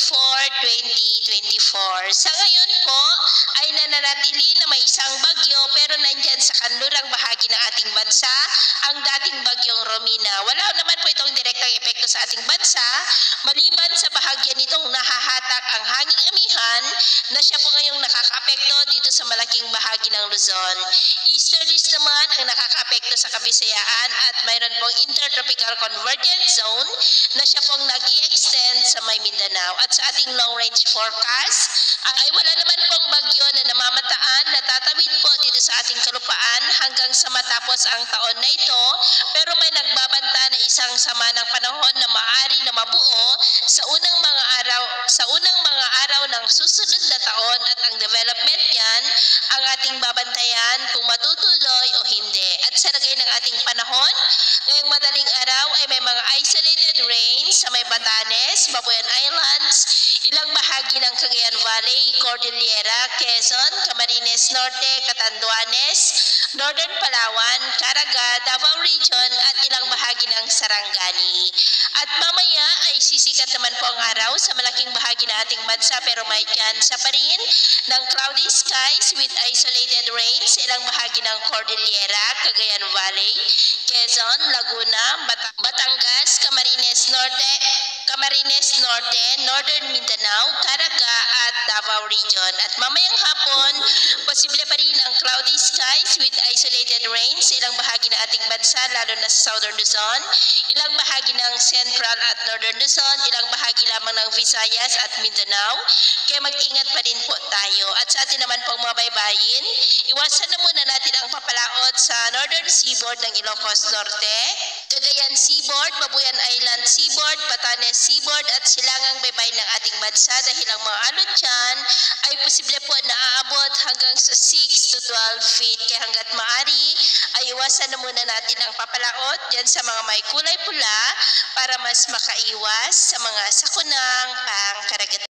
2024. Sa ngayon po ay nananatili na may isang bagyo pero nandyan sa kanlurang bahagi ng ating bansa ang dating bagyong Romina. Wala naman po itong direktang epekto sa ating bansa maliban sa bahagya nitong nahahatak ang hanging amihan na siya po ngayong nakakaapekto dito sa malaking bahagi ng Luzon. Easterlies naman ang nakakaapekto sa Kabisayaan at mayroon pong intertropical convergence zone na siya pong nag-i-extend sa may Mindanao. At sa ating long-range forecast ay wala naman pong bagyo na namamataan na tatawid po dito sa ating kalupaan hanggang sa matapos ang taon na ito, pero may nagbabanta na isang sama ng panahon na maaari na mabuo sa unang mga araw ng susunod na taon at ang development niyan ang ating babantayan kung matutuloy o hindi. At sa lagay ng ating panahon, ngayong madaling araw ay may mga isolated rains sa may Batanes, Babuyan Islands, ilang bahagi ng Cagayan Valley, Cordillera, Quezon, Camarines Norte, Catanduanes, Northern Palawan, Caraga, Davao Region at ilang bahagi ng Sarangani. At mamaya ay sisikat naman po ang araw sa malaking bahagi ng ating bansa pero may tsansa pa rin ng cloudy skies with isolated rains sa ilang bahagi ng Cordillera, Cagayan Valley, Quezon, Laguna, Batangas, Camarines Norte, Northern Mindanao, Caraga at Davao Region. At mamayang hapon, posible pa rin ang cloudy skies with isolated rains sa ilang bahagi ng ating bansa lalo na sa Southern Luzon, ilang bahagi ng Central at Northern Luzon, ilang bahagi lamang ng Visayas at Mindanao. Kaya mag-ingat pa rin po tayo. At sa atin naman pong mga baybayin, iwasan na muna natin ang papalaot sa Northern Seaboard ng Ilocos Norte, Cagayan Seaboard, Babuyan Island Seaboard, Batanes Seaboard at silangang baybay ng ating bansa dahil ang mga alon dyan ay posible po na aabot hanggang sa 6 to 12 feet. Kaya hanggat maaari ay iwasan na muna natin ang papalaot dyan sa mga may kulay pula para mas makaiwas sa mga sakunang pangkaragatan.